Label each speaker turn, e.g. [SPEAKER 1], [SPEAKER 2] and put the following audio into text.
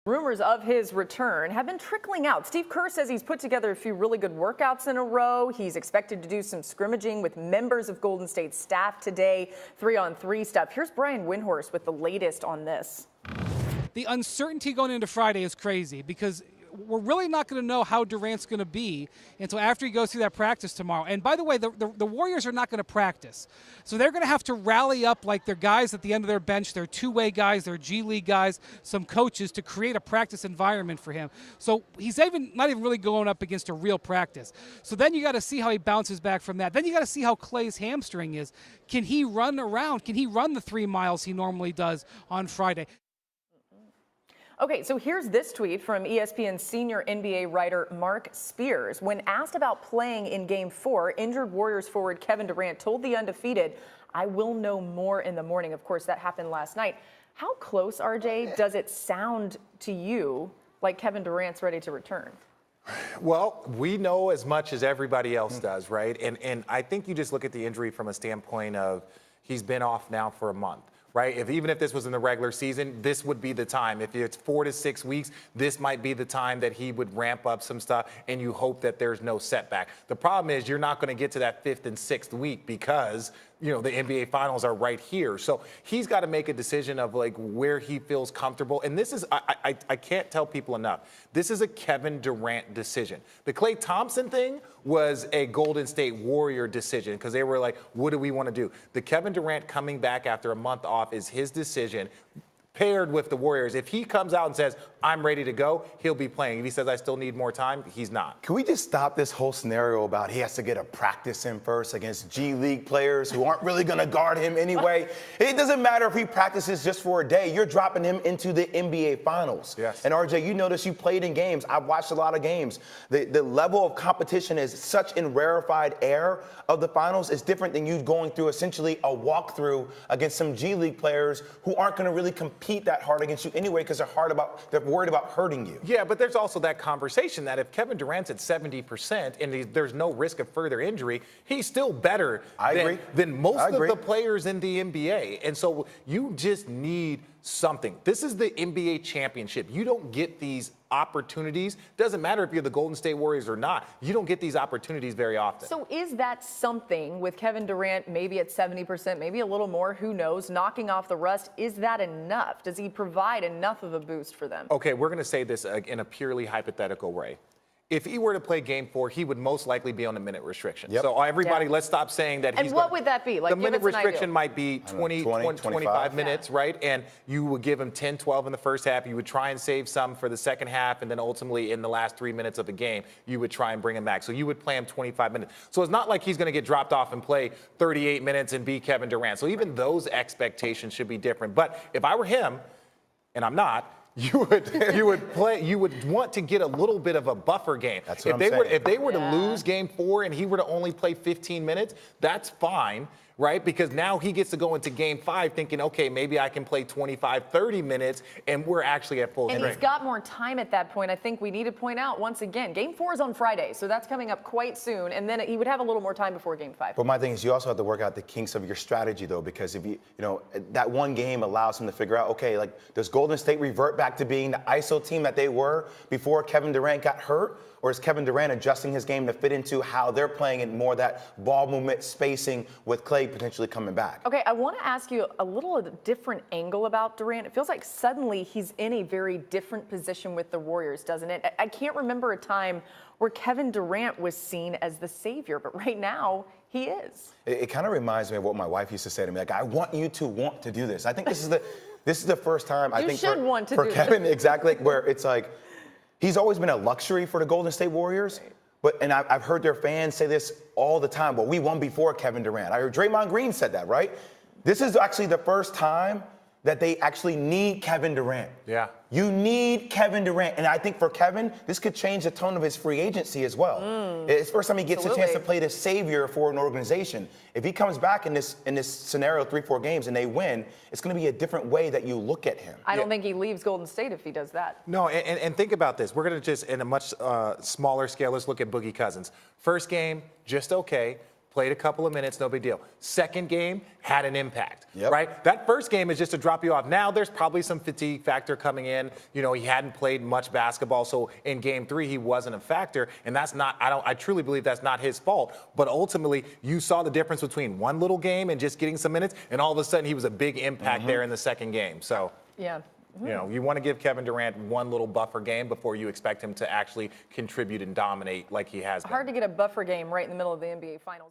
[SPEAKER 1] Rumors of his return have been trickling out. Steve Kerr says he's put together a few really good workouts in a row. He's expected to do some scrimmaging with members of Golden State staff today, 3-on-3 stuff. Here's Brian Windhorst with the latest on this.
[SPEAKER 2] The uncertainty going into Friday is crazy because we're really not going to know how Durant's going to be until after he goes through that practice tomorrow. And by the way, the Warriors are not going to practice. So they're going to have to rally up like their guys at the end of their bench, their two-way guys, their G League guys, some coaches to create a practice environment for him. So he's not even really going up against a real practice. So then you got to see how he bounces back from that. Then you got to see how Klay's hamstring is. Can he run around? Can he run the 3 miles he normally does on Friday?
[SPEAKER 1] Okay, so here's this tweet from ESPN senior NBA writer Mark Spears. When asked about playing in Game 4, injured Warriors forward Kevin Durant told the Undefeated, "I will know more in the morning." Of course, that happened last night. How close, RJ, does it sound to you like Kevin Durant's ready to return?
[SPEAKER 3] Well, we know as much as everybody else does, right? And I think you just look at the injury from a standpoint of he's been off now for a month. Right? Even if this was in the regular season, this would be the time. If it's 4 to 6 weeks, this might be the time that he would ramp up some stuff, and you hope that there's no setback. The problem is you're not going to get to that 5th and 6th week because, you know, the NBA Finals are right here. So he's got to make a decision of like where he feels comfortable. And this is, I can't tell people enough, this is a Kevin Durant decision. The Klay Thompson thing was a Golden State Warrior decision because they were like, what do we want to do? The Kevin Durant coming back after a month off is his decision, paired with the Warriors. If he comes out and says, I'm ready to go, he'll be playing. If he says, I still need more time, he's not.
[SPEAKER 4] Can we just stop this whole scenario about he has to get a practice in first against G League players who aren't really going to guard him anyway? It doesn't matter if he practices just for a day. You're dropping him into the NBA Finals.
[SPEAKER 3] Yes.
[SPEAKER 4] And RJ, you notice you played in games. I've watched a lot of games. The level of competition is such in rarefied air of the Finals. It's different than you going through essentially a walkthrough against some G League players who aren't going to really compete that hard against you anyway because they're worried about hurting you.
[SPEAKER 3] Yeah, but there's also that conversation that if Kevin Durant's at 70% and there's no risk of further injury, he's still better than most of the players in the NBA. And so you just need something. This is the NBA championship. You don't get these opportunities. Doesn't matter if you're the Golden State Warriors or not. You don't get these opportunities very often.
[SPEAKER 1] So is that something with Kevin Durant maybe at 70%, maybe a little more, who knows, knocking off the rust? Is that enough? Does he provide enough of a boost for them?
[SPEAKER 3] Okay, we're going to say this in a purely hypothetical way. If he were to play Game 4, he would most likely be on a minute restriction.
[SPEAKER 4] Yep.
[SPEAKER 3] So everybody, let's stop saying that.
[SPEAKER 1] And what would that be? Like,
[SPEAKER 3] the minute restriction might be 25 minutes, right? And you would give him 10, 12 in the first half. You would try and save some for the second half, and then ultimately in the last 3 minutes of the game, you would try and bring him back. So you would play him 25 minutes. So it's not like he's going to get dropped off and play 38 minutes and be Kevin Durant. So even those expectations should be different. But if I were him, and I'm not, you would want to get a little bit of a buffer game.
[SPEAKER 4] That's what I'm saying.
[SPEAKER 3] If they were to lose Game 4 and he were to only play 15 minutes, that's fine, right? Because now he gets to go into Game 5 thinking, okay, maybe I can play 25, 30 minutes, and we're actually at full strength.
[SPEAKER 1] And he's got more time at that point. I think we need to point out once again, Game 4 is on Friday, so that's coming up quite soon, and then he would have a little more time before Game 5.
[SPEAKER 4] But my thing is you also have to work out the kinks of your strategy, though, because if you know, that one game allows him to figure out, okay, like, does Golden State revert back to being the ISO team that they were before Kevin Durant got hurt? Or is Kevin Durant adjusting his game to fit into how they're playing in more that ball movement spacing with Klay potentially coming back?
[SPEAKER 1] Okay, I want to ask you a little different angle about Durant. It feels like suddenly he's in a very different position with the Warriors, doesn't it? I can't remember a time where Kevin Durant was seen as the savior, but right now he is.
[SPEAKER 4] It kind of reminds me of what my wife used to say to me, like, I want you to want to do this. I think this is the first time I think for Kevin, exactly, where it's like, he's always been a luxury for the Golden State Warriors, and I've heard their fans say this all the time. Well, we won before Kevin Durant. I heard Draymond Green said that, right? This is actually the first time that they actually need Kevin Durant.
[SPEAKER 3] Yeah.
[SPEAKER 4] You need Kevin Durant. And I think for Kevin, this could change the tone of his free agency as well. It's the first time he gets a chance to play the savior for an organization. If he comes back in this scenario, 3-4 games, and they win, it's going to be a different way that you look at him.
[SPEAKER 1] I don't think he leaves Golden State if he does that.
[SPEAKER 3] No, and think about this. We're going to just, in a much smaller scale, let's look at Boogie Cousins. First game, just okay. Played a couple of minutes, no big deal. Second game, had an impact,
[SPEAKER 4] Yep.
[SPEAKER 3] right? That first game is just to drop you off. Now there's probably some fatigue factor coming in. You know, he hadn't played much basketball, so in game 3 he wasn't a factor, and that's not. I truly believe that's not his fault. But ultimately, you saw the difference between one little game and just getting some minutes, and all of a sudden he was a big impact there in the second game. So
[SPEAKER 1] yeah.
[SPEAKER 3] You know, you want to give Kevin Durant one little buffer game before you expect him to actually contribute and dominate like he has been.
[SPEAKER 1] Hard to get a buffer game right in the middle of the NBA Finals.